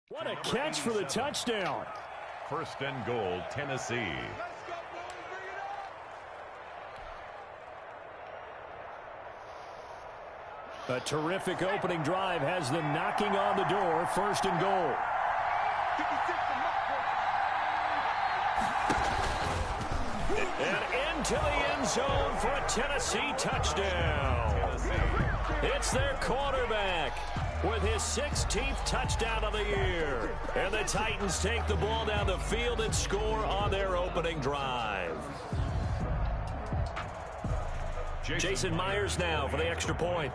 What a catch for the touchdown. First and goal, Tennessee. A terrific opening drive has them knocking on the door. First and goal. And into the end zone for a Tennessee touchdown. It's their quarterback with his 16th touchdown of the year. And the Titans take the ball down the field and score on their opening drive. Jason Myers now for the extra point.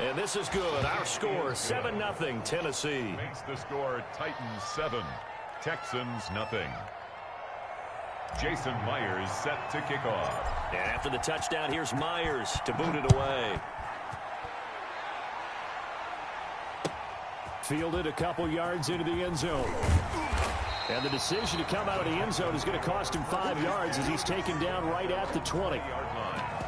And this is good. Our score, 7-0, Tennessee. Makes the score Titans 7, Texans nothing. Jason Myers set to kick off. And after the touchdown, here's Myers to boot it away. Fielded a couple yards into the end zone. And the decision to come out of the end zone is going to cost him 5 yards as he's taken down right at the 20-yard line.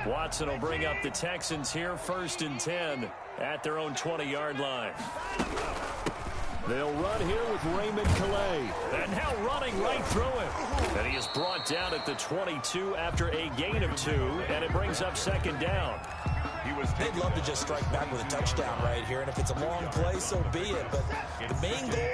Watson will bring up the Texans here, 1st and 10 at their own 20-yard line. They'll run here with Raymond Calais. And now running right through him. And he is brought down at the 22 after a gain of 2, and it brings up 2nd down. They'd love to just strike back with a touchdown right here, and if it's a long play, so be it. But the main goal,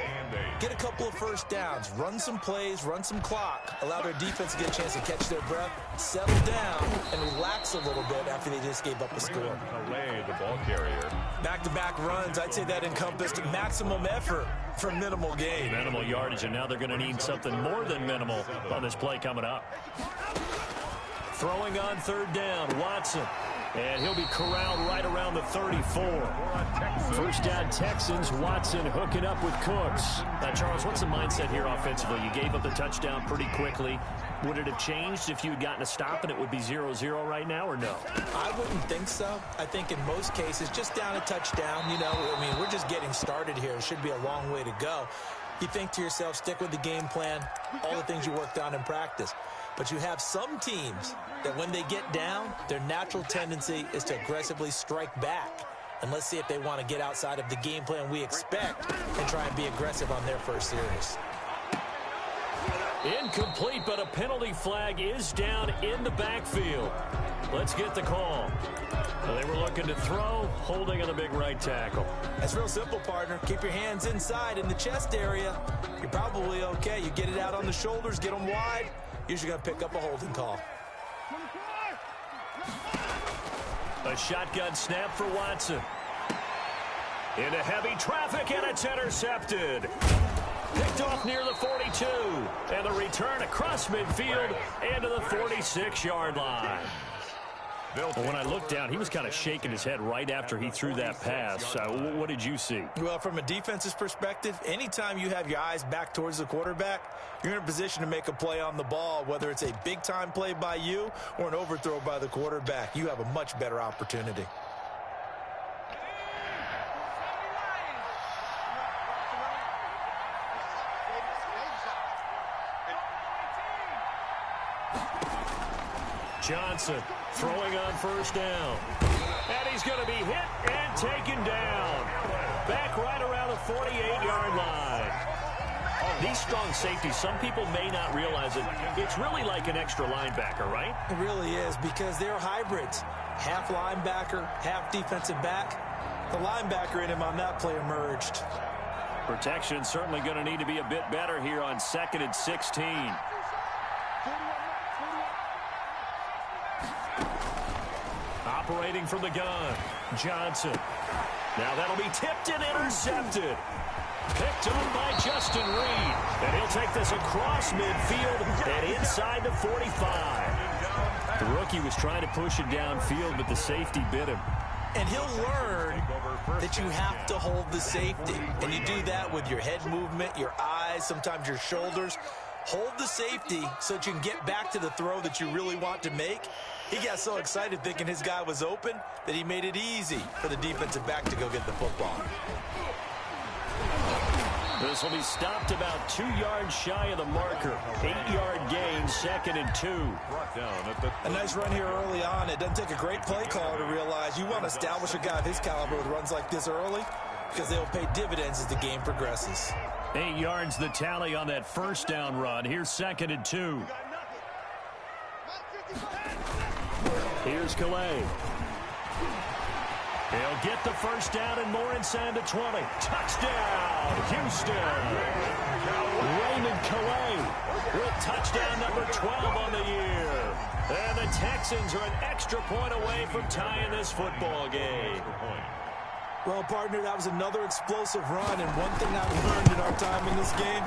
get a couple of first downs, run some plays, run some clock, allow their defense to get a chance to catch their breath, settle down, and relax a little bit after they just gave up a score. The ball carrier. Back-to-back runs, I'd say that encompassed maximum effort for minimal gain. Minimal yardage, and now they're going to need something more than minimal on this play coming up. Throwing on 3rd down, Watson. And he'll be corralled right around the 34. First down, Texans. Watson hooking up with Cooks. Charles, what's the mindset here offensively? You gave up the touchdown pretty quickly. Would it have changed if you had gotten a stop and it would be 0-0 right now, or no? I wouldn't think so. I think in most cases, just down a touchdown, you know, I mean, we're just getting started here. It should be a long way to go. You think to yourself, stick with the game plan, all the things you worked on in practice. But you have some teams that when they get down, their natural tendency is to aggressively strike back. And let's see if they want to get outside of the game plan we expect and try and be aggressive on their first series. Incomplete, but a penalty flag is down in the backfield. Let's get the call. Well, they were looking to throw, holding on the big right tackle. That's real simple, partner. Keep your hands inside in the chest area. You're probably okay. You get it out on the shoulders, get them wide. Usually going to pick up a holding call. A shotgun snap for Watson. Into heavy traffic, and it's intercepted. Picked off near the 42. And the return across midfield into the 46-yard line. Well, when I looked down, he was kind of shaking his head right after he threw that pass. What did you see? Well, from a defense's perspective, anytime you have your eyes back towards the quarterback, you're in a position to make a play on the ball, whether it's a big-time play by you or an overthrow by the quarterback. You have a much better opportunity. Johnson throwing on 1st down. And he's going to be hit and taken down. Back right around the 48-yard line. These strong safeties, some people may not realize it. It's really like an extra linebacker, right? It really is, because they're hybrids. Half linebacker, half defensive back. The linebacker in him on that play emerged. Protection certainly going to need to be a bit better here on 2nd and 16. Operating from the gun, Johnson. Now that'll be tipped and intercepted. Picked up by Justin Reed. And he'll take this across midfield and inside the 45. The rookie was trying to push it downfield, but the safety bit him. And he'll learn that you have to hold the safety. And you do that with your head movement, your eyes, sometimes your shoulders. hold the safety so that you can get back to the throw that you really want to make. He got so excited thinking his guy was open that he made it easy for the defensive back to go get the football. This will be stopped about 2 yards shy of the marker. 8-yard gain, 2nd and 2. A nice run here early on. It doesn't take a great play caller to realize you want to establish a guy of his caliber with runs like this early because they'll pay dividends as the game progresses. 8 yards the tally on that first down run. Here's 2nd and 2. Here's Calais. He'll get the first down and more inside the 20. Touchdown, Houston. Raymond Calais with touchdown number 12 on the year. And the Texans are an extra point away from tying this football game. Well, partner, that was another explosive run, and one thing I've learned in our time in this game,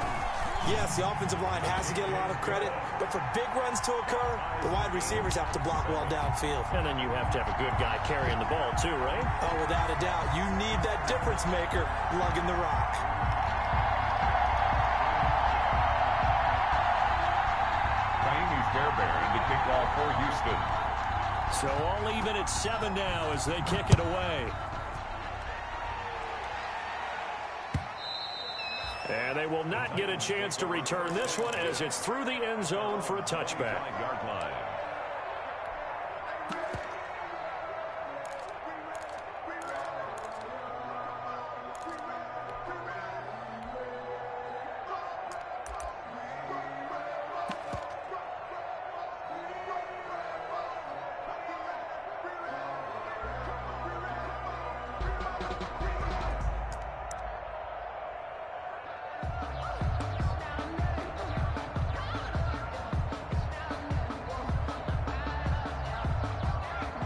yes, the offensive line has to get a lot of credit, but for big runs to occur, the wide receivers have to block well downfield. And then you have to have a good guy carrying the ball too, right? Oh, without a doubt. You need that difference maker lugging the rock. Miami Fairbairn to kick off for Houston. So all even at 7 now as they kick it away. And they will not get a chance to return this one as it's through the end zone for a touchback. 5-yard line.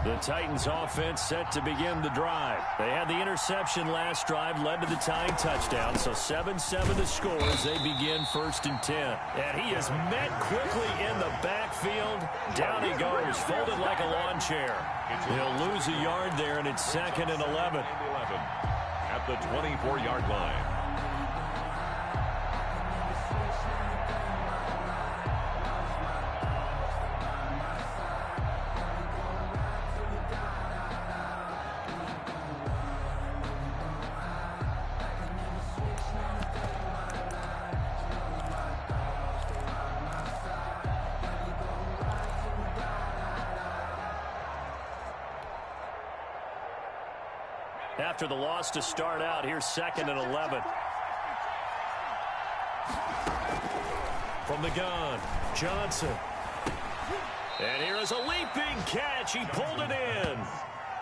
The Titans offense set to begin the drive. They had the interception last drive, led to the tying touchdown, so 7-7 the score as they begin 1st and 10. And he is met quickly in the backfield. Down he goes, folded like a lawn chair. He'll lose a yard there, and it's 2nd and 11. At the 24-yard line. After the loss to start out, here's 2nd and 11. From the gun, Johnson. And here is a leaping catch. He pulled it in.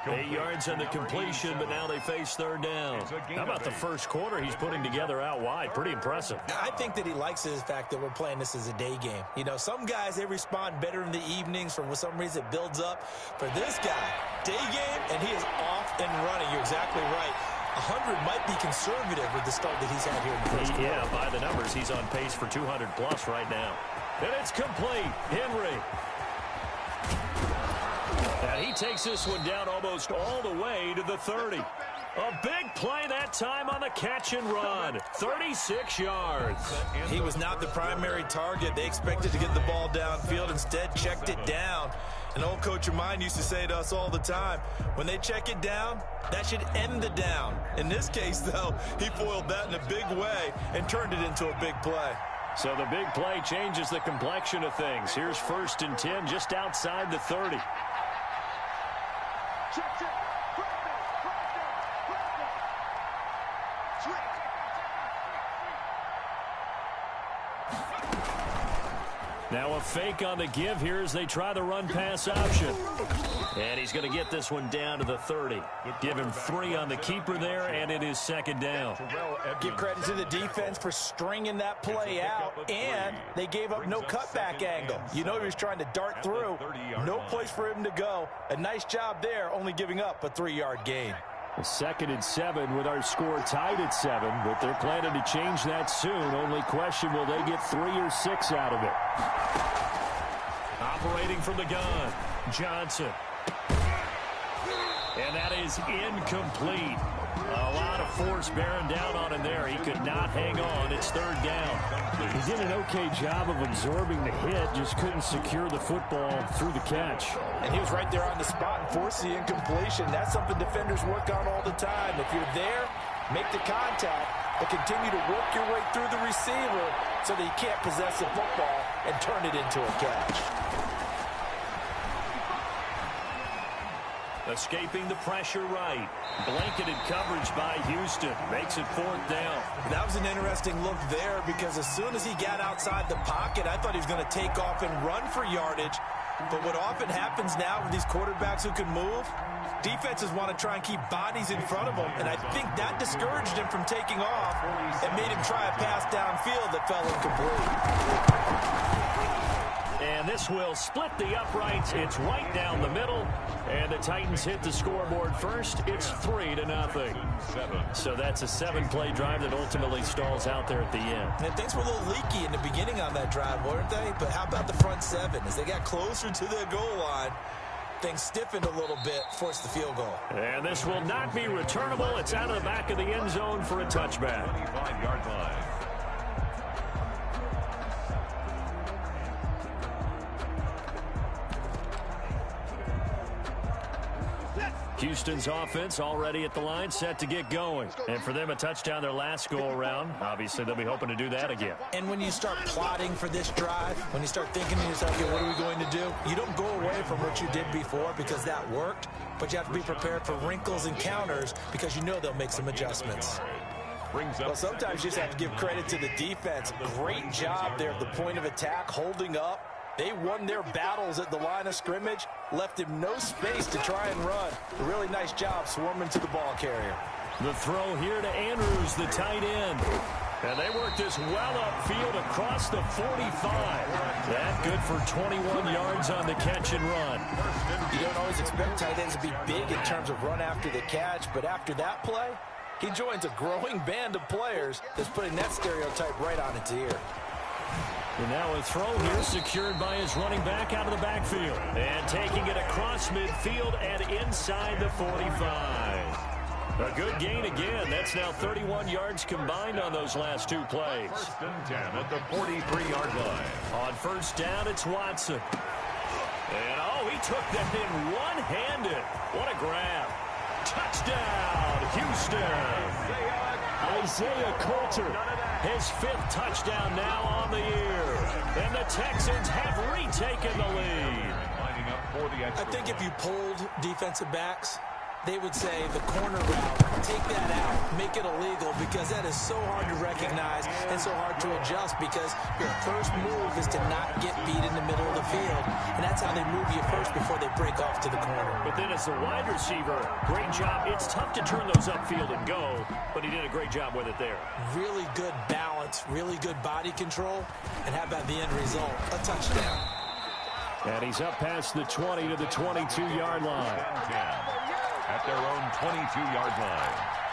8 yards on the completion, but now they face 3rd down. How about the first quarter he's putting together out wide? Pretty impressive. I think that he likes the fact that we're playing this as a day game. You know, some guys, they respond better in the evenings. For some reason, it builds up. For this guy, day game, and he is off and running. You're exactly right. 100 might be conservative with the start that he's had here in the first quarter. Yeah, by the numbers, he's on pace for 200-plus right now. And it's complete. Henry. And he takes this one down almost all the way to the 30. A big play that time on the catch and run. 36 yards. He was not the primary target. They expected to get the ball downfield. Instead, checked it down. An old coach of mine used to say to us all the time, when they check it down, that should end the down. In this case, though, he foiled that in a big way and turned it into a big play. So the big play changes the complexion of things. Here's 1st and 10 just outside the 30. Now a fake on the give here as they try the run-pass option. And he's going to get this one down to the 30. Give him 3 on the keeper there, and it is 2nd down. Give credit to the defense for stringing that play out, and they gave up no cutback angle. You know he was trying to dart through. No place for him to go. A nice job there, only giving up a 3-yard gain. 2nd and 7 with our score tied at 7, but they're planning to change that soon. Only question, will they get 3 or 6 out of it? Operating from the gun, Johnson. And that is incomplete. A lot of force bearing down on him there. He could not hang on. It's third down. He did an okay job of absorbing the hit, just couldn't secure the football through the catch. And he was right there on the spot and forced the incompletion. That's something defenders work on all the time. If you're there, make the contact, but continue to work your way through the receiver so that you can't possess the football and turn it into a catch. Escaping the pressure right. Blanketed coverage by Houston. Makes it fourth down. That was an interesting look there because as soon as he got outside the pocket, I thought he was going to take off and run for yardage. But what often happens now with these quarterbacks who can move, defenses want to try and keep bodies in front of them. And I think that discouraged him from taking off and made him try a pass downfield that fell incomplete. And this will split the uprights. It's right down the middle. And the Titans hit the scoreboard first. It's 3-0. So that's a 7-play drive that ultimately stalls out there at the end. And things were a little leaky in the beginning on that drive, weren't they? But how about the front seven? As they got closer to the goal line, things stiffened a little bit, forced the field goal. And this will not be returnable. It's out of the back of the end zone for a touchback. 25-yard line. Houston's offense already at the line, set to get going. And for them, a touchdown their last go-around. Obviously, they'll be hoping to do that again. And when you start plotting for this drive, when you start thinking to yourself, okay, what are we going to do? You don't go away from what you did before because that worked, but you have to be prepared for wrinkles and counters because you know they'll make some adjustments. Well, sometimes you just have to give credit to the defense. Great job there at the point of attack, holding up. They won their battles at the line of scrimmage, left him no space to try and run. A really nice job swarming to the ball carrier. The throw here to Andrews, the tight end. And they work this well upfield across the 45. That good for 21 yards on the catch and run. You don't always expect tight ends to be big in terms of run after the catch, but after that play, he joins a growing band of players that's putting that stereotype right on its ear. And now a throw here secured by his running back out of the backfield. And taking it across midfield and inside the 45. A good gain again. That's now 31 yards combined on those last two plays. First and 10 at the 43-yard line. On first down, it's Watson. And, oh, he took that in one-handed. What a grab. Touchdown, Houston. Isaiah Coulter, his 5th touchdown now on the year. And the Texans have retaken the lead. Lining up for the extra I think if you polled defensive backs, they would say the corner route, take that out, make it illegal, because that is so hard to recognize and so hard to adjust because your first move is to not get beat in the middle of the field. And that's how they move you first before they break off to the corner. But then as the wide receiver, great job. It's tough to turn those upfield and go, but he did a great job with it there. Really good balance, really good body control, and how about the end result? A touchdown. And he's up past the 20 to the 22-yard line. 10 at their own 22-yard line.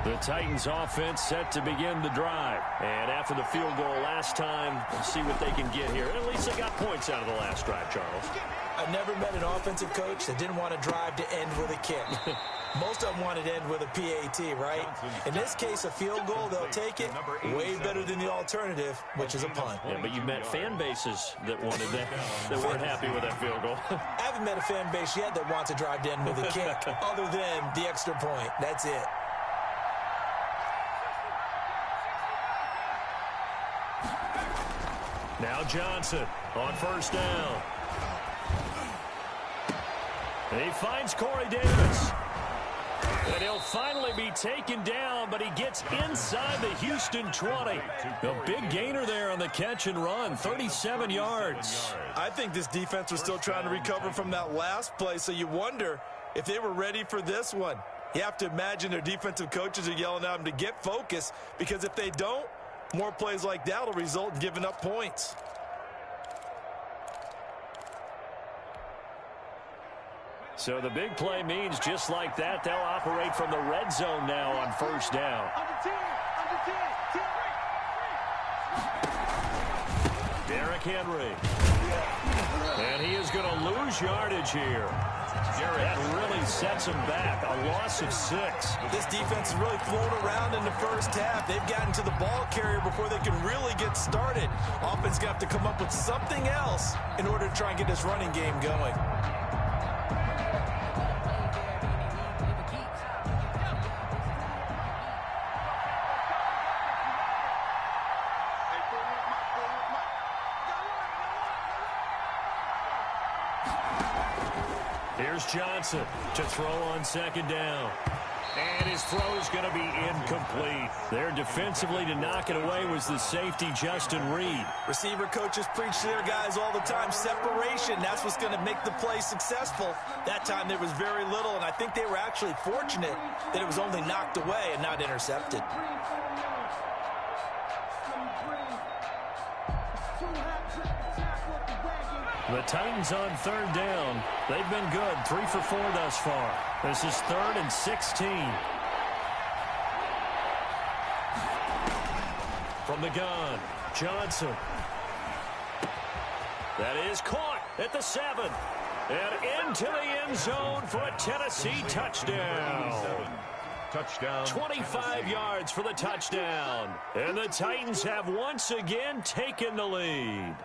The Titans offense set to begin the drive. And after the field goal last time, we'll see what they can get here. And at least they got points out of the last drive, Charles. I've never met an offensive coach that didn't want to drive to end with a kick. Most of them wanted to end with a PAT, right? In this case, a field goal, they'll take it. Way better than the alternative, which is a punt. Yeah, but you met fan bases that wanted that, that weren't happy with that field goal. I haven't met a fan base yet that wants to drive to end with a kick, other than the extra point. That's it. Now Johnson on first down. And he finds Corey Davis. And he'll finally be taken down, but he gets inside the Houston 20. A big gainer there on the catch and run, 37 yards. I think this defense was still trying to recover from that last play, so you wonder if they were ready for this one. You have to imagine their defensive coaches are yelling at them to get focused, because if they don't, more plays like that will result in giving up points. So the big play means just like that, they'll operate from the red zone now on first down. Derrick Henry. And he is going to lose yardage here. That really sets him back. A loss of 6. This defense is really flown around in the first half. They've gotten to the ball carrier before they can really get started. Offense got to come up with something else in order to try and get this running game going. Here's Johnson to throw on 2nd down. And his throw is going to be incomplete. There defensively to knock it away was the safety, Justin Reed. Receiver coaches preach to their guys all the time. Separation, that's what's going to make the play successful. That time there was very little, and I think they were actually fortunate that it was only knocked away and not intercepted. The Titans on 3rd down. They've been good. 3 for 4 thus far. This is 3rd and 16. From the gun, Johnson. That is caught at the 7. And into the end zone for a Tennessee touchdown. Touchdown. 25 yards for the touchdown. And the Titans have once again taken the lead.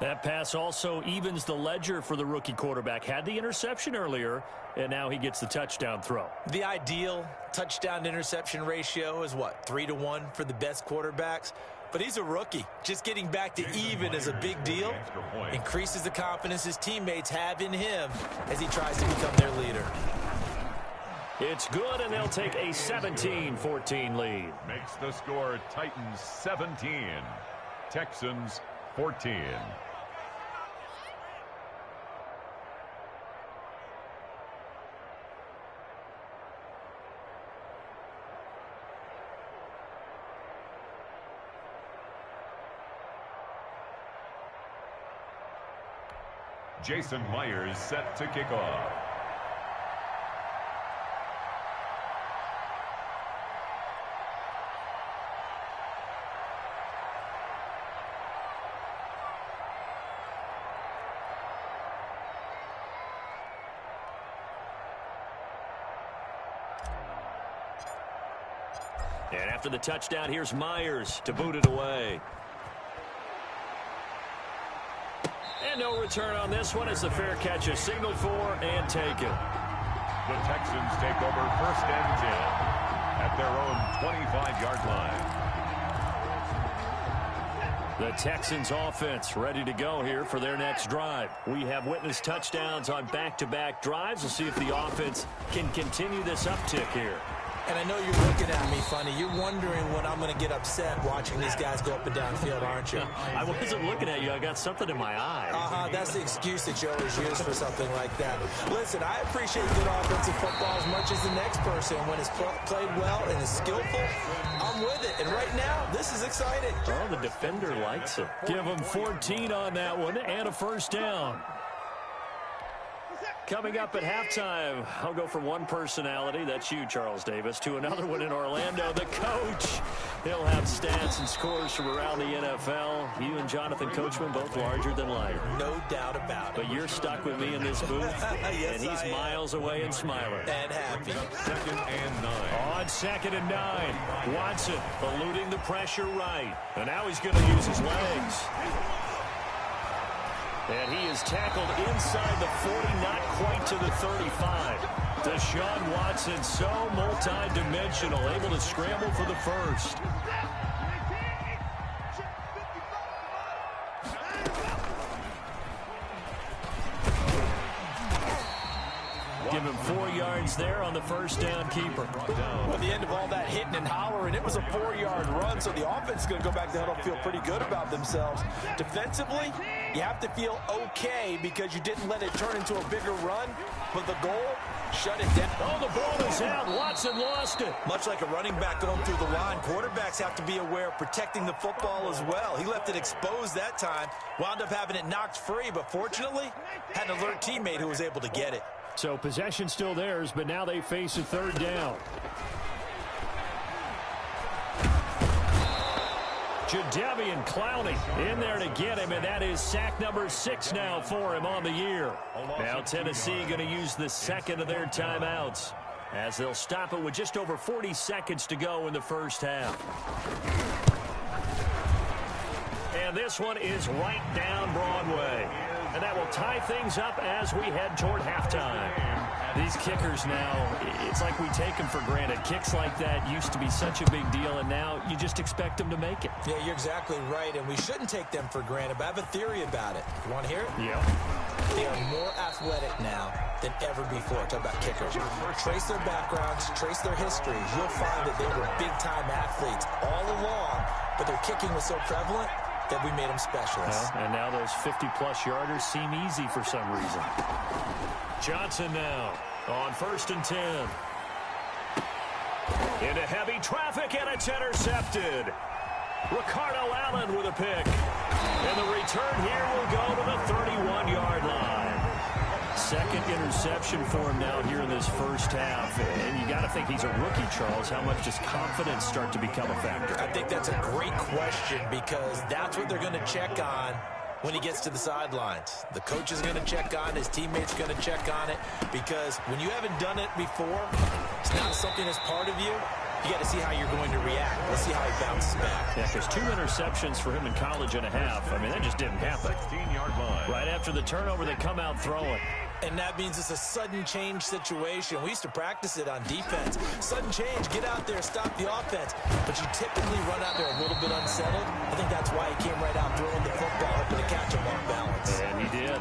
That pass also evens the ledger for the rookie quarterback. Had the interception earlier, and now he gets the touchdown throw. The ideal touchdown-interception ratio is what, 3-to-1 for the best quarterbacks? But he's a rookie. Just getting back to even is a big deal. Increases the confidence his teammates have in him as he tries to become their leader. It's good, and they'll take a 17-14 lead. Makes the score Titans 17, Texans 14. Jason Myers set to kick off. And after the touchdown, here's Myers to boot it away. And no return on this one as the fair catch is signaled for and taken. The Texans take over 1st and 10 at their own 25-yard line. The Texans offense ready to go here for their next drive. We have witnessed touchdowns on back-to-back drives. We'll see if the offense can continue this uptick here. And I know you're looking at me funny. You're wondering when I'm going to get upset watching these guys go up and down the field, aren't you? I wasn't looking at you. I got something in my eye. That's the excuse that you always use for something like that. Listen, I appreciate good offensive football as much as the next person. When it's played well and is skillful, I'm with it. And right now, this is exciting. Oh, the defender likes it. Give him 14 on that one and a 1st down. Coming up at halftime, I'll go from one personality, that's you, Charles Davis, to another one in Orlando, the coach. He'll have stats and scores from around the NFL. You and Jonathan Coachman both larger than life. No doubt about it. But you're stuck with me in this booth, yes, and he's miles away and smiling. And happy. 2nd and 9. On 2nd and 9, Watson eluding the pressure right. And now he's going to use his legs. And he is tackled inside the 40, not quite to the 35. Deshaun Watson, so multi-dimensional, able to scramble for the 1st. Give him 4 yards there on the 1st down keeper. Well, at the end of all that hitting and hollering, it was a 4-yard run, so the offense is going to go back to the huddle, feel pretty good about themselves. Defensively, you have to feel okay because you didn't let it turn into a bigger run, but the goal, shut it down. Oh, the ball is out. Watson lost it. Much like a running back going through the line, quarterbacks have to be aware of protecting the football as well. He left it exposed that time, wound up having it knocked free, but fortunately, had an alert teammate who was able to get it. So possession still theirs, but now they face a 3rd down. Jadeveon Clowney in there to get him, and that is sack number 6 now for him on the year. Now Tennessee going to use the second of their timeouts as they'll stop it with just over 40 seconds to go in the first half. And this one is right down Broadway. And that will tie things up as we head toward halftime. These kickers now, it's like we take them for granted. Kicks like that used to be such a big deal, and now you just expect them to make it. Yeah, you're exactly right, and we shouldn't take them for granted, but I have a theory about it. You want to hear it? Yeah. They are more athletic now than ever before. Talk about kickers. Trace their backgrounds, trace their histories. You'll find that they were big-time athletes all along, but their kicking was so prevalent that we made them specialists. Well, and now those 50-plus yarders seem easy for some reason. Johnson now on 1st and 10. Into heavy traffic, and it's intercepted. Ricardo Allen with a pick. And the return here will go to the 31-yard line. Second interception for him now here in this first half. And you got to think he's a rookie, Charles. How much does confidence start to become a factor? I think that's a great question because that's what they're going to check on when he gets to the sidelines. The coach is going to check on it. His teammates are going to check on it because when you haven't done it before, it's not something that's part of you. You got to see how you're going to react. Let's see how he bounces back. Yeah, because 2 interceptions for him in college and a half. I mean, that just didn't happen. 16-yard line. Right after the turnover, they come out throwing. And that means it's a sudden change situation. We used to practice it on defense. Sudden change, get out there, stop the offense. But you typically run out there a little bit unsettled. I think that's why he came right out throwing the football, hoping to catch him off balance. And he did.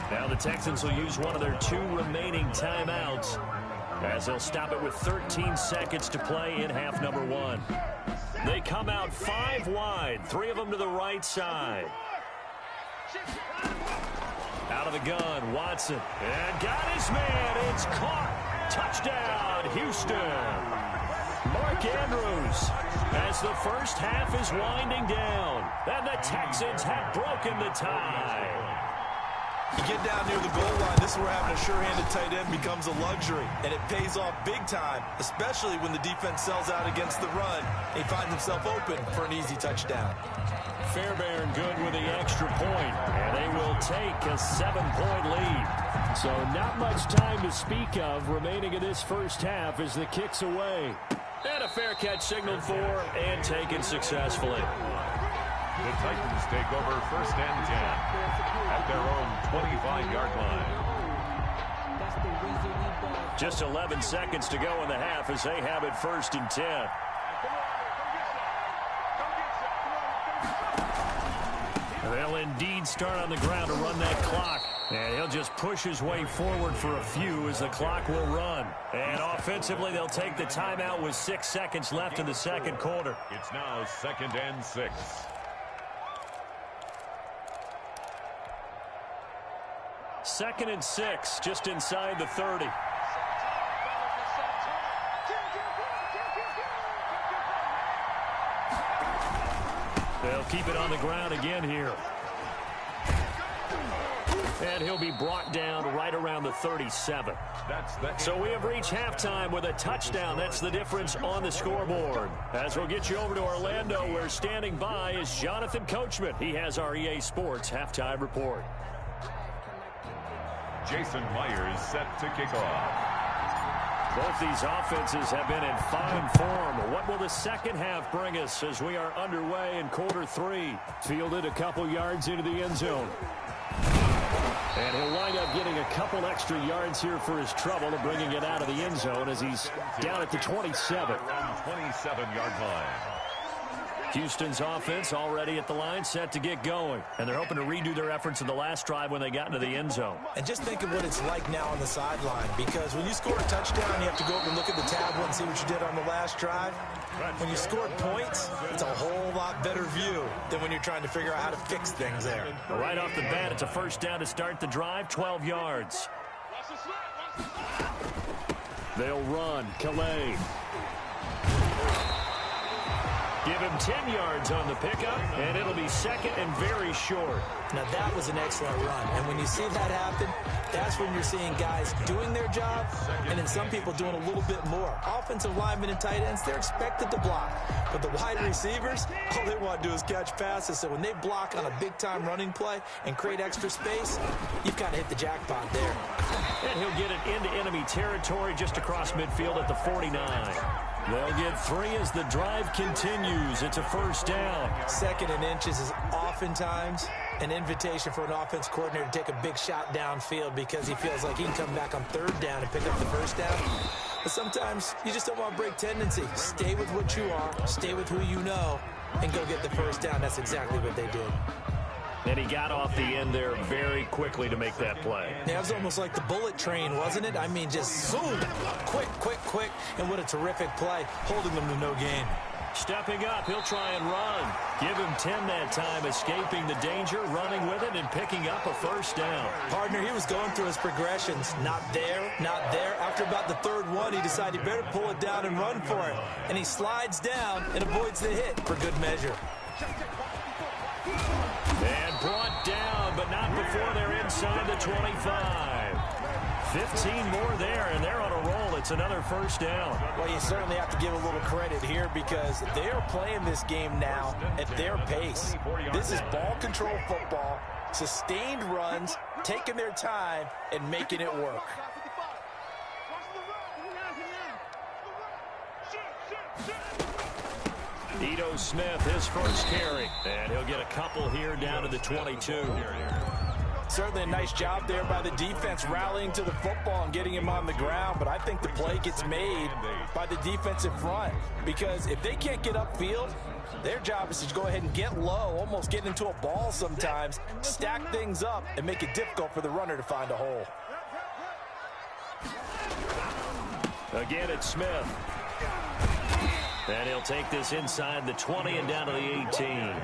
Now the Texans will use one of their 2 remaining timeouts as they'll stop it with 13 seconds to play in half number 1. They come out 5 wide, 3 of them to the right side. Out of the gun, Watson. And got his man. It's caught. Touchdown, Houston. Mark Andrews as the first half is winding down. And the Texans have broken the tie. You get down near the goal line, this is where having a sure-handed tight end becomes a luxury. And it pays off big time, especially when the defense sells out against the run. He finds himself open for an easy touchdown. Fairbairn good with the extra point, and they will take a 7-point lead. So not much time to speak of remaining in this first half as the kick's away. And a fair catch signaled for and taken successfully. The Titans take over 1st and 10 at their own 25-yard line. Just 11 seconds to go in the half as they have it 1st and 10. They'll indeed start on the ground to run that clock. And he'll just push his way forward for a few as the clock will run. And offensively, they'll take the timeout with 6 seconds left in the second quarter. It's now 2nd and 6. Second and 6, just inside the 30. They'll keep it on the ground again here. And he'll be brought down right around the 37. So we have reached halftime with a touchdown. That's the difference on the scoreboard. As we'll get you over to Orlando, where standing by is Jonathan Coachman. He has our EA Sports halftime report. Jason Myers set to kick off. Both these offenses have been in fine form. What will the second half bring us as we are underway in quarter 3? Fielded a couple yards into the end zone. And he'll wind up getting a couple extra yards here for his trouble and bringing it out of the end zone as he's down at the 27. Around 27-yard line. Houston's offense already at the line, set to get going. And they're hoping to redo their efforts in the last drive when they got into the end zone. And just think of what it's like now on the sideline, because when you score a touchdown, you have to go over and look at the tablet and see what you did on the last drive. When you scored points, it's a whole lot better view than when you're trying to figure out how to fix things there. Right off the bat, it's a first down to start the drive, 12 yards. They'll run. Calais. Give him 10 yards on the pickup, and it'll be second and very short. Now, that was an excellent run. And when you see that happen, that's when you're seeing guys doing their job and then some people doing a little bit more. Offensive linemen and tight ends, they're expected to block. But the wide receivers, all they want to do is catch passes. So when they block on a big-time running play and create extra space, you've kind of hit the jackpot there. And he'll get it into enemy territory just across midfield at the 49. They'll get 3 as the drive continues. It's a first down. Second and inches is oftentimes an invitation for an offense coordinator to take a big shot downfield because he feels like he can come back on third down and pick up the first down. But sometimes you just don't want to break tendency. Stay with what you are, stay with who you know, and go get the first down. That's exactly what they did. And he got off the end there very quickly to make that play. Yeah, it was almost like the bullet train, wasn't it? I mean, just zoom, quick, quick, quick, and what a terrific play, holding them to no gain. Stepping up, he'll try and run. Give him 10 that time, escaping the danger, running with it, and picking up a first down. Partner, he was going through his progressions. Not there, not there. After about the third one, he decided he better pull it down and run for it. And he slides down and avoids the hit for good measure. And brought down, but not before they're inside the 25. 15 more there, and they're on a roll. It's another first down. Well, you certainly have to give a little credit here because they are playing this game now at their pace. This is ball control football, sustained runs, taking their time, and making it work. Ito Smith, his first carry. And he'll get a couple here down to the 22. Certainly a nice job there by the defense rallying to the football and getting him on the ground, but I think the play gets made by the defensive front because if they can't get upfield, their job is to go ahead and get low, almost get into a ball sometimes, stack things up, and make it difficult for the runner to find a hole. Again, it's Smith. And he'll take this inside the 20 and down to the 18.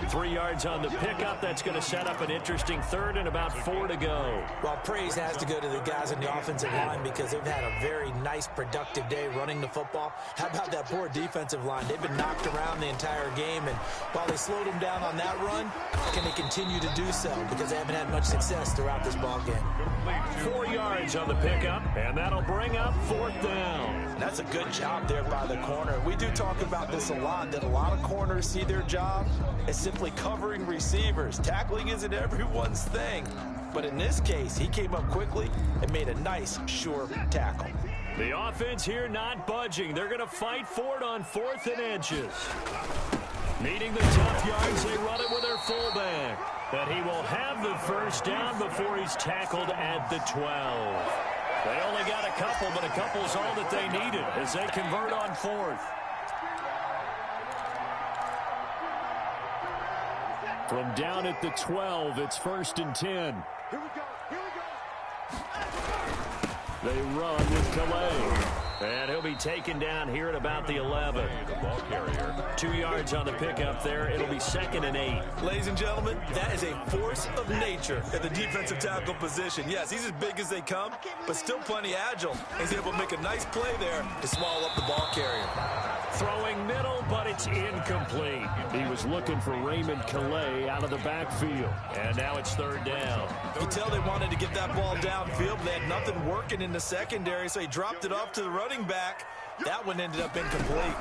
3 yards on the pickup. That's going to set up an interesting third and about 4 to go. Well, praise has to go to the guys on the offensive line because they've had a very nice, productive day running the football. How about that poor defensive line? They've been knocked around the entire game, and while they slowed them down on that run, can they continue to do so? Because they haven't had much success throughout this ball game. 4 yards on the pickup, and that'll bring up 4th down. That's a good job there by the corner. We do talk about this a lot, that a lot of corners see their job as simply covering receivers. Tackling isn't everyone's thing. But in this case, he came up quickly and made a nice, sure tackle. The offense here not budging. They're going to fight for it on 4th and inches. Meeting the tough yards, they run it with their fullback. But he will have the first down before he's tackled at the 12. They only got a couple, but a couple's all that they needed as they convert on 4th. From down at the 12, it's 1st and 10. Here we go. They run with Calais. And he'll be taken down here at about the 11. The ball carrier. 2 yards on the pickup there. It'll be 2nd and 8. Ladies and gentlemen, that is a force of nature at the defensive tackle position. Yes, he's as big as they come, but still plenty agile. He's able to make a nice play there to swallow up the ball carrier. Throwing middle, but it's incomplete. He was looking for Raymond Calais out of the backfield. And now it's 3rd down. You can tell they wanted to get that ball downfield, but they had nothing working in the secondary, so he dropped it off to the running back. That one ended up incomplete.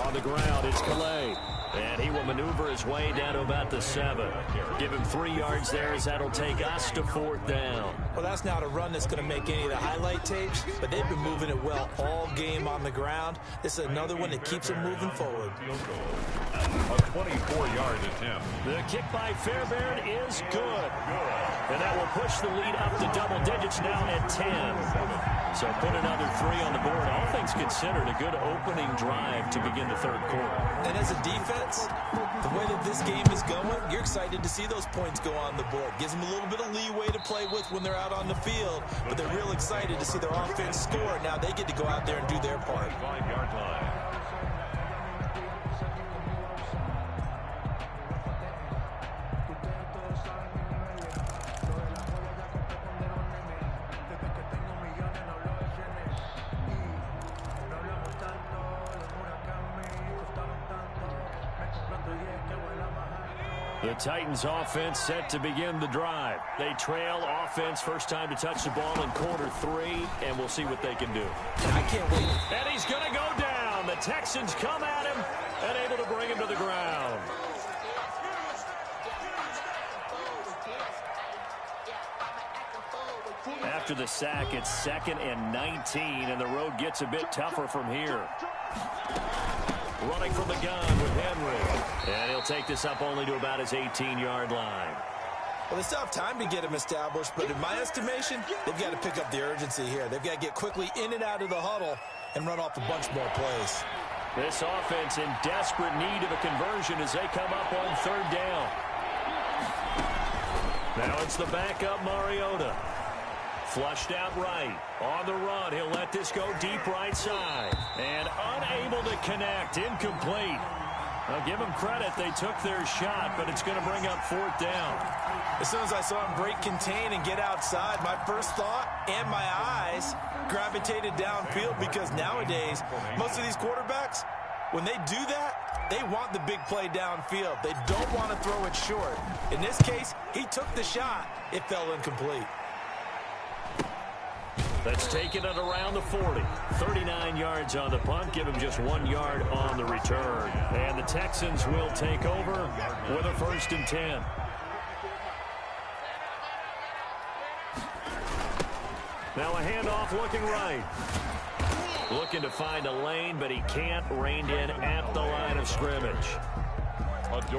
On the ground, it's Calais. And he will maneuver his way down to about the 7. Give him 3 yards there as that'll take us to 4th down. Well, that's not a run that's going to make any of the highlight tapes, but they've been moving it well all game on the ground. This is another one that keeps them moving forward. A 24-yard attempt. The kick by Fairbairn is good. And that will push the lead up to double digits now at 10. So put another 3 on the board. All things considered, a good opening drive to begin the 3rd quarter. And as a defense, the way that this game is going, you're excited to see those points go on the board. Gives them a little bit of leeway to play with when they're out on the field, but they're real excited to see their offense score. Now they get to go out there and do their part. 5-yard line. The Titans offense set to begin the drive. They trail offense first time to touch the ball in quarter 3, and we'll see what they can do. I can't wait. And he's going to go down. The Texans come at him and able to bring him to the ground. After the sack, it's 2nd and 19, and the road gets a bit tougher from here. Running from the gun with Henry. And he'll take this up only to about his 18-yard line. Well, they still have time to get him established, but in my estimation, they've got to pick up the urgency here. They've got to get quickly in and out of the huddle and run off a bunch more plays. This offense in desperate need of a conversion as they come up on 3rd down. Now it's the backup Mariota. Flushed out right. On the run, he'll let this go deep right side. And unable to connect. Incomplete. I'll give them credit. They took their shot, but it's going to bring up 4th down. As soon as I saw him break contain and get outside, my first thought and my eyes gravitated downfield, because nowadays, most of these quarterbacks, when they do that, they want the big play downfield. They don't want to throw it short. In this case, he took the shot. It fell incomplete. That's taken it around the 40. 39 yards on the punt. Give him just 1 yard on the return. And the Texans will take over with a 1st and 10. Now a handoff looking right. Looking to find a lane, but he can't. Reined in at the line of scrimmage.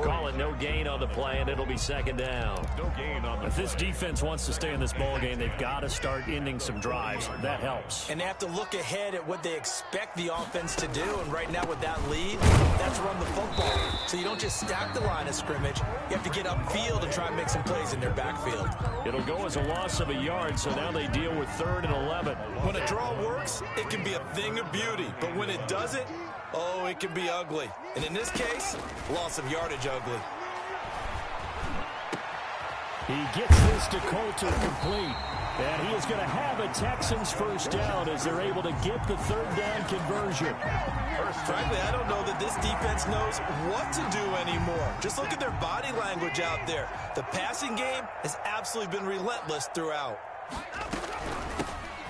Call it no gain on the play, and it'll be 2nd down. No gain on the If this defense wants to stay in this ball game, they've got to start ending some drives. That helps. And they have to look ahead at what they expect the offense to do. And right now with that lead, that's run the football. So you don't just stack the line of scrimmage. You have to get upfield and try and make some plays in their backfield. It'll go as a loss of a yard, so now they deal with 3rd and 11. When a draw works, it can be a thing of beauty. But when it doesn't, oh, it can be ugly. And in this case, loss of yardage ugly. He gets this to Coulter complete. And he is going to have a Texans 1st down as they're able to get the 3rd down conversion. Frankly, I don't know that this defense knows what to do anymore. Just look at their body language out there. The passing game has absolutely been relentless throughout.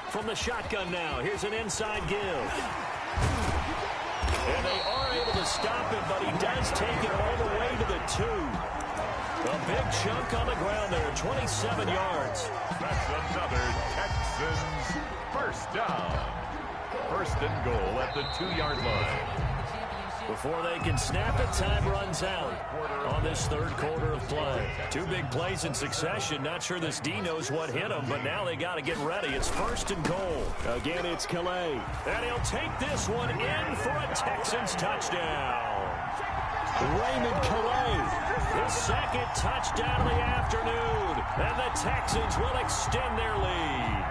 From the shotgun now, here's an inside give. And they are able to stop it, but he does take it all the way to the 2. A big chunk on the ground there, 27 yards. That's another Texans 1st down. 1st and goal at the 2-yard line. Before they can snap it, time runs out on this 3rd quarter of play. 2 big plays in succession. Not sure this D knows what hit him, but now they got to get ready. It's 1st and goal. Again, it's Calais. And he'll take this one in for a Texans touchdown. Raymond Calais. His 2nd touchdown of the afternoon. And the Texans will extend their lead.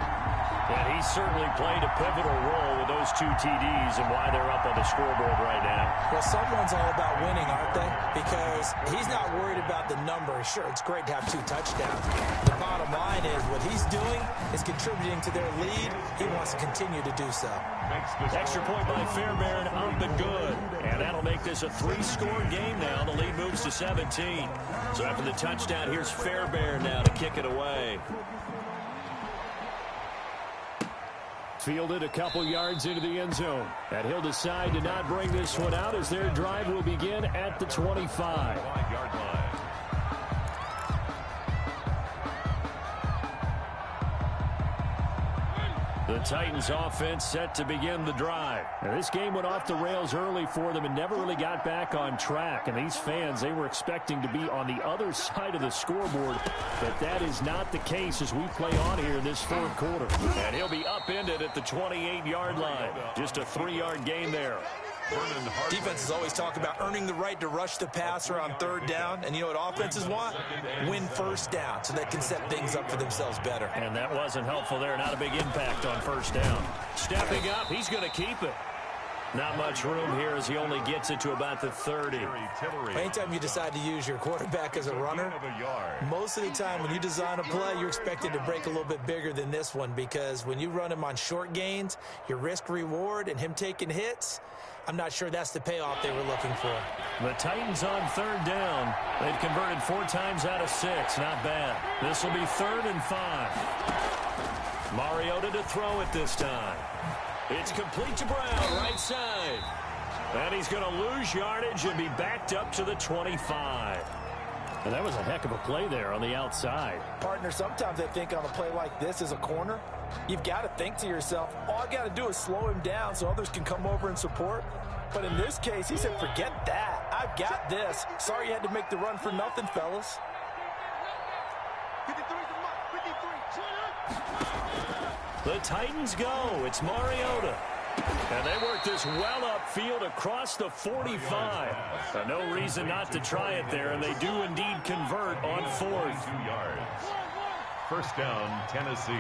And he certainly played a pivotal role with those 2 TDs and why they're up on the scoreboard right now. Well, someone's all about winning, aren't they? Because he's not worried about the number. Sure, it's great to have 2 touchdowns. The bottom line is what he's doing is contributing to their lead. He wants to continue to do so. Extra point by Fairbairn up and good. And that'll make this a 3-score game now. The lead moves to 17. So after the touchdown, here's Fairbairn now to kick it away. Fielded a couple yards into the end zone. And he'll decide to not bring this one out as their drive will begin at the 25. 5-yard line. The Titans offense set to begin the drive. Now, this game went off the rails early for them and never really got back on track. And these fans, they were expecting to be on the other side of the scoreboard. But that is not the case as we play on here in this 4th quarter. And he'll be upended at the 28-yard line. Just a 3-yard gain there. Defenses always talk about earning the right to rush the passer on 3rd down. And you know what offenses want? Win 1st down so they can set things up for themselves better. And that wasn't helpful there. Not a big impact on 1st down. Stepping up, he's going to keep it. Not much room here as he only gets it to about the 30. Anytime you decide to use your quarterback as a runner, most of the time when you design a play, you're expected to break a little bit bigger than this one, because when you run him on short gains, your risk-reward and him taking hits, I'm not sure that's the payoff they were looking for. The Titans on 3rd down. They've converted 4 times out of 6. Not bad. This will be 3rd and 5. Mariota to throw it this time. It's complete to Brown, right side. And he's going to lose yardage and be backed up to the 25. And that was a heck of a play there on the outside. Partner, sometimes I think on a play like this as a corner, you've got to think to yourself, all I got to do is slow him down so others can come over and support. But in this case, he said, forget that. I've got this. Sorry you had to make the run for nothing, fellas. The Titans go. It's Mariota. And they work this well upfield across the 45. No reason not to try it there, and they do indeed convert on 4th. 2 yards. First down, Tennessee.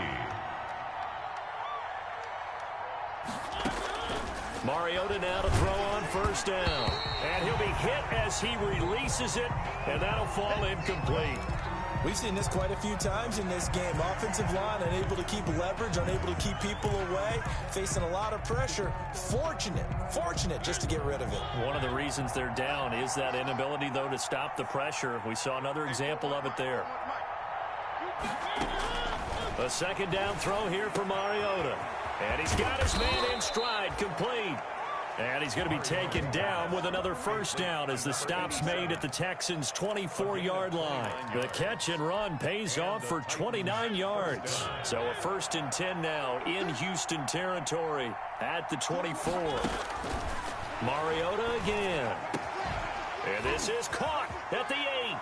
Mariota now to throw on 1st down. And he'll be hit as he releases it, and that'll fall incomplete. We've seen this quite a few times in this game. Offensive line unable to keep leverage, unable to keep people away, facing a lot of pressure. Fortunate just to get rid of it. One of the reasons they're down is that inability, though, to stop the pressure. We saw another example of it there. A 2nd down throw here for Mariota. And he's got his man in stride, complete. And he's going to be taken down with another 1st down as the stop's made at the Texans' 24-yard line. The catch and run pays off for 29 yards. So a 1st and 10 now in Houston territory at the 24. Mariota again. And this is caught at the 8.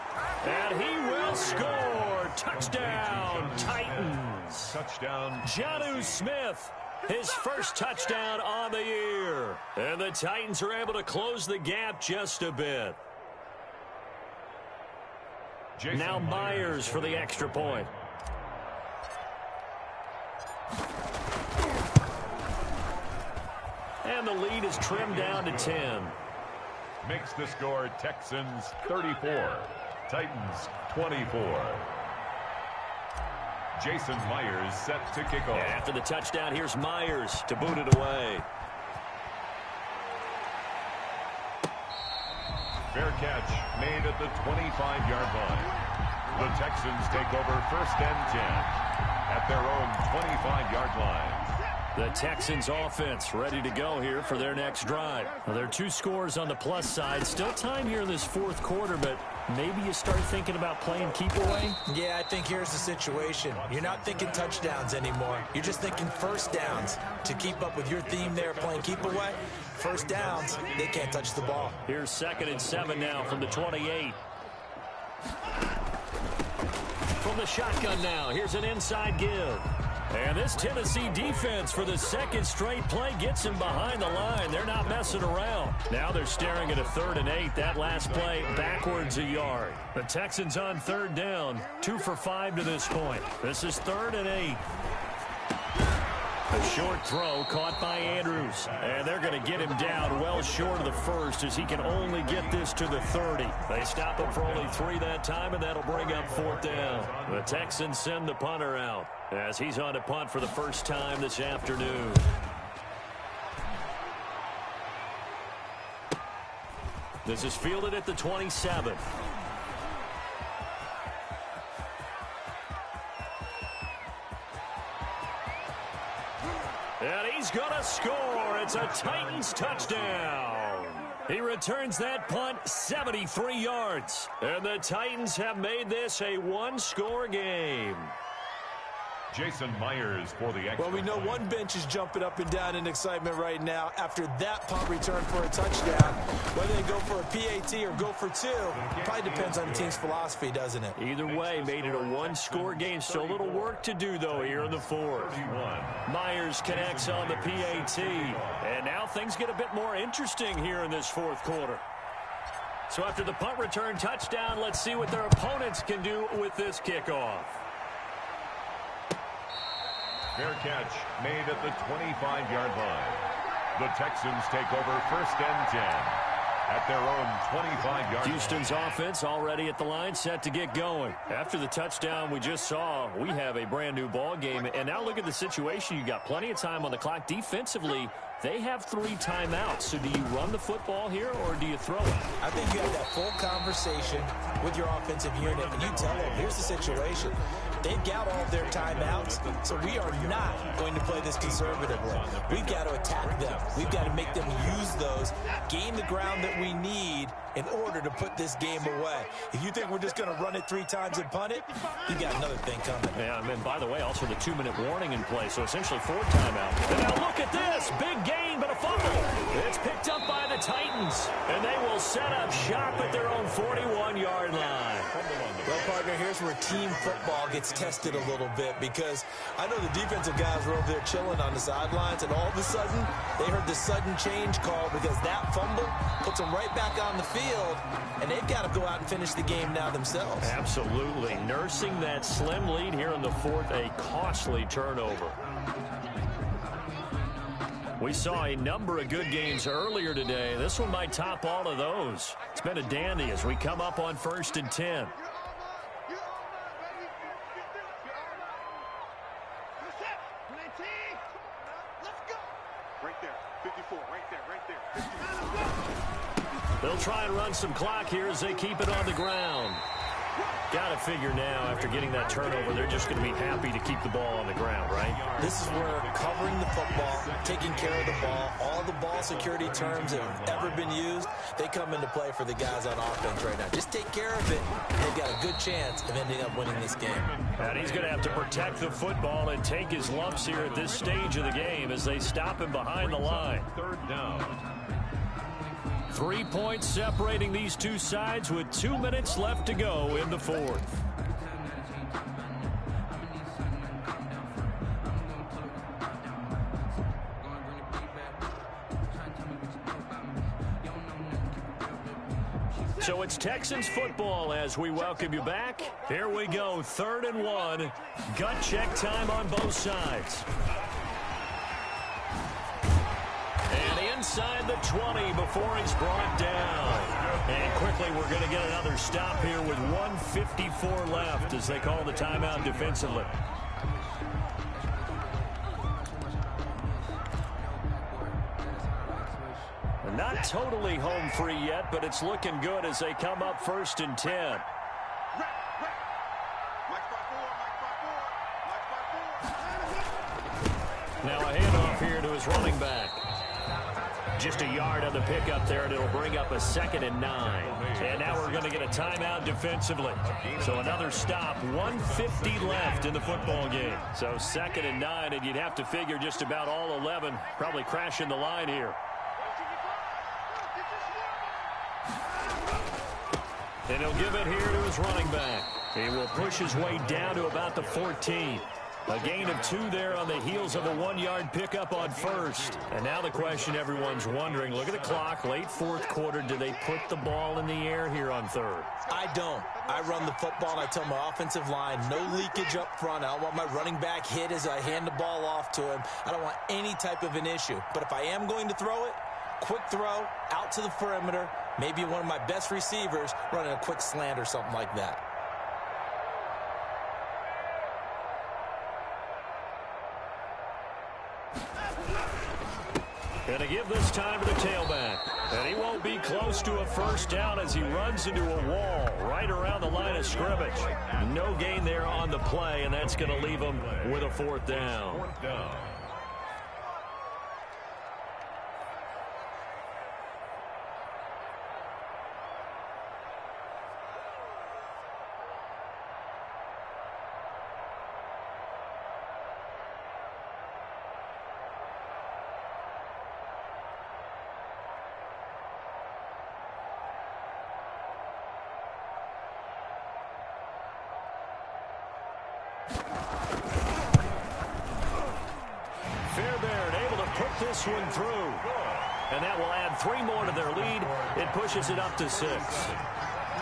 And he will score. Touchdown, Titans. Touchdown. Jonnu Smith. His first touchdown on the year. And the Titans are able to close the gap just a bit. Now Myers for the extra point. And the lead is trimmed down to 10. Makes the score Texans 34, Titans 24. Jason Myers set to kick off. And after the touchdown, here's Myers to boot it away. Fair catch made at the 25-yard line. The Texans take over 1st and 10 at their own 25-yard line. The Texans offense ready to go here for their next drive. Well, there are 2 scores on the plus side. Still time here in this 4th quarter, but maybe you start thinking about playing keep away? Yeah, I think here's the situation. You're not thinking touchdowns anymore. You're just thinking 1st downs. To keep up with your theme there, playing keep away, 1st downs, they can't touch the ball. Here's 2nd and 7 now from the 28. From the shotgun now, here's an inside give. And this Tennessee defense for the 2nd straight play gets him behind the line. They're not messing around. Now they're staring at a 3rd and 8. That last play backwards a yard. The Texans on 3rd down, 2 for 5 to this point. This is 3rd and 8. A short throw caught by Andrews. And they're going to get him down well short of the 1st as he can only get this to the 30. They stop him for only 3 that time, and that'll bring up 4th down. The Texans send the punter out as he's on to punt for the first time this afternoon. This is fielded at the 27. And he's going to score. It's a Titans touchdown. He returns that punt 73 yards. And the Titans have made this a 1-score game. Jason Myers for the extra. Well, we know one bench is jumping up and down in excitement right now after that punt return for a touchdown. Whether they go for a PAT or go for 2, probably depends on the team's philosophy, doesn't it? Either way, made it a 1-score game. Still a little work to do, though, here in the 4th. Myers connects on the PAT. And now things get a bit more interesting here in this 4th quarter. So after the punt return touchdown, let's see what their opponents can do with this kickoff. Fair catch made at the 25-yard line. The Texans take over first and 10 at their own 25-yard line. Houston's offense already at the line, set to get going. After the touchdown we just saw, we have a brand new ball game. And now look at the situation. You got plenty of time on the clock. Defensively, they have 3 timeouts. So do you run the football here or do you throw it? I think you have that full conversation with your offensive unit, and you tell them, here's the situation. They've got all of their timeouts, so we are not going to play this conservatively. We've got to attack them. We've got to make them use those, gain the ground that we need in order to put this game away. If you think we're just going to run it 3 times and punt it, you got another thing coming. Yeah, and by the way, also the 2-minute warning in play, so essentially 4 timeouts. And now look at this. Big gain, but a fumble. It's picked up by the Titans, and they will set up shop at their own 41-yard line. Well, partner, here's where team football gets tested a little bit, because I know the defensive guys were over there chilling on the sidelines, and all of a sudden, they heard the sudden change call because that fumble puts them right back on the field, and they've got to go out and finish the game now themselves. Absolutely. Nursing that slim lead here in the 4th, a costly turnover. We saw a number of good games earlier today. This one might top all of those. It's been a dandy as we come up on 1st and 10. They'll try and run some clock here as they keep it on the ground. Got to figure now, after getting that turnover, they're just going to be happy to keep the ball on the ground, right? This is where covering the football, taking care of the ball, all the ball security terms that have ever been used, they come into play for the guys on offense right now. Just take care of it, and they've got a good chance of ending up winning this game. And he's going to have to protect the football and take his lumps here at this stage of the game as they stop him behind the line. 3rd down. 3 points separating these two sides with 2 minutes left to go in the 4th. So it's Texans football as we welcome you back. Here we go, 3rd and 1. Gut check time on both sides. Inside the 20 before it's brought down. And quickly we're going to get another stop here with 1:54 left as they call the timeout defensively. Not totally home free yet, but it's looking good as they come up 1st and 10. Now a handoff here to his running back. Just a yard on the pickup there, and it'll bring up a 2nd and 9. And now we're going to get a timeout defensively. So another stop, 1:50 left in the football game. So 2nd and 9, and you'd have to figure just about all 11 probably crashing the line here. And he'll give it here to his running back. He will push his way down to about the 14. A gain of 2 there on the heels of a 1-yard pickup on 1st. And now the question everyone's wondering, look at the clock, late 4th quarter, do they put the ball in the air here on 3rd? I don't. I run the football, and I tell my offensive line, no leakage up front. I don't want my running back hit as I hand the ball off to him. I don't want any type of an issue. But if I am going to throw it, quick throw, out to the perimeter, maybe one of my best receivers running a quick slant or something like that. Going to give this time to the tailback. And he won't be close to a 1st down as he runs into a wall right around the line of scrimmage. No gain there on the play, and that's going to leave him with a 4th down. 4th down. This one through. And that will add 3 more to their lead. It pushes it up to 6.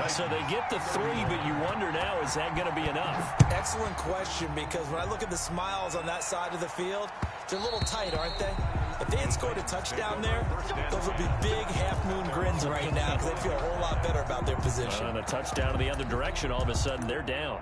So they get the 3, but you wonder now, is that going to be enough? Excellent question, because when I look at the smiles on that side of the field, they're a little tight, aren't they? If If they had scored a touchdown there, those would be big half-moon grins right now because they'd feel a whole lot better about their position. And a touchdown in the other direction, all of a sudden they're down.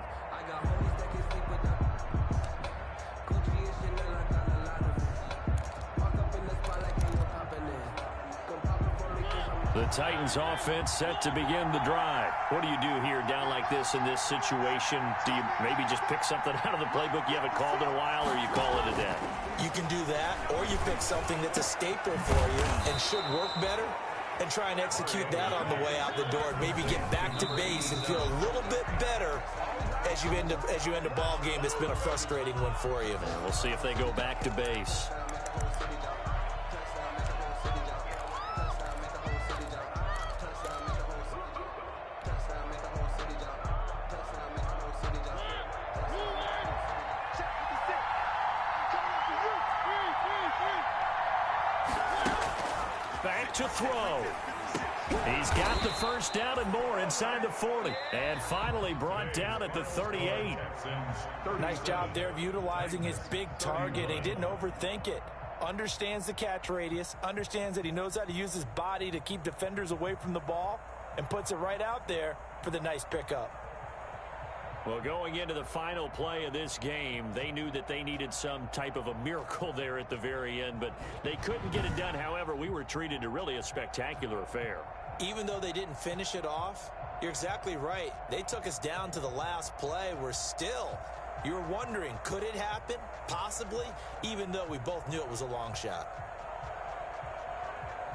The Titans offense set to begin the drive. What do you do here down like this in this situation? Do you maybe just pick something out of the playbook you haven't called in a while, or you call it a day? You can do that, or you pick something that's a staple for you and should work better and try and execute that on the way out the door and maybe get back to base and feel a little bit better as you end a ball game that's been a frustrating one for you. And we'll see if they go back to base. Back to throw. He's got the first down and more inside the 40. And finally brought down at the 38. Nice job there of utilizing his big target. He didn't overthink it. Understands the catch radius. Understands that he knows how to use his body to keep defenders away from the ball. And puts it right out there for the nice pickup. Well, going into the final play of this game, they knew that they needed some type of a miracle there at the very end, but they couldn't get it done. However, we were treated to really a spectacular affair. Even though they didn't finish it off, you're exactly right. They took us down to the last play. You were wondering, could it happen? Possibly, even though we both knew it was a long shot.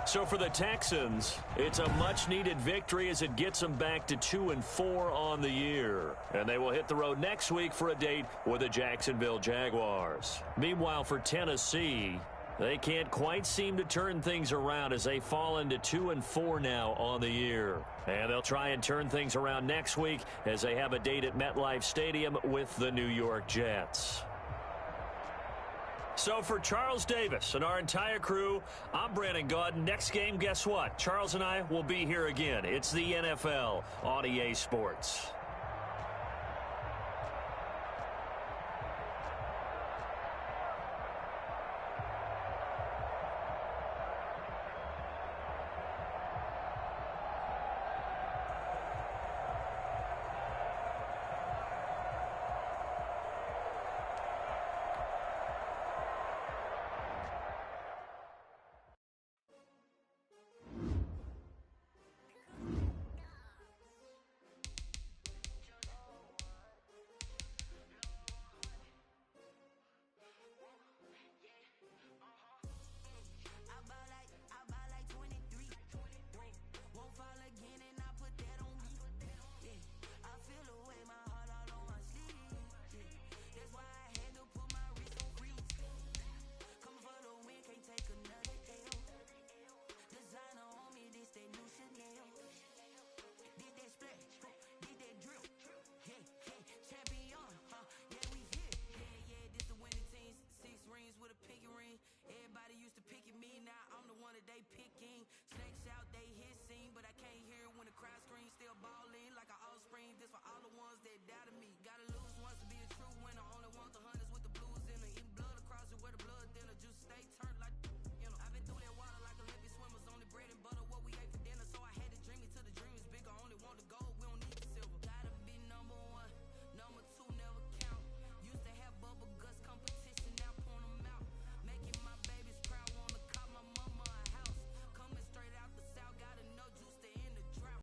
So for the Texans, it's a much-needed victory as it gets them back to 2-4 on the year. And they will hit the road next week for a date with the Jacksonville Jaguars. Meanwhile, for Tennessee, they can't quite seem to turn things around as they fall into 2-4 now on the year. And they'll try and turn things around next week as they have a date at MetLife Stadium with the New York Jets. So for Charles Davis and our entire crew, I'm Brandon Gaudin. Next game, guess what? Charles and I will be here again. It's the NFL on EA Sports.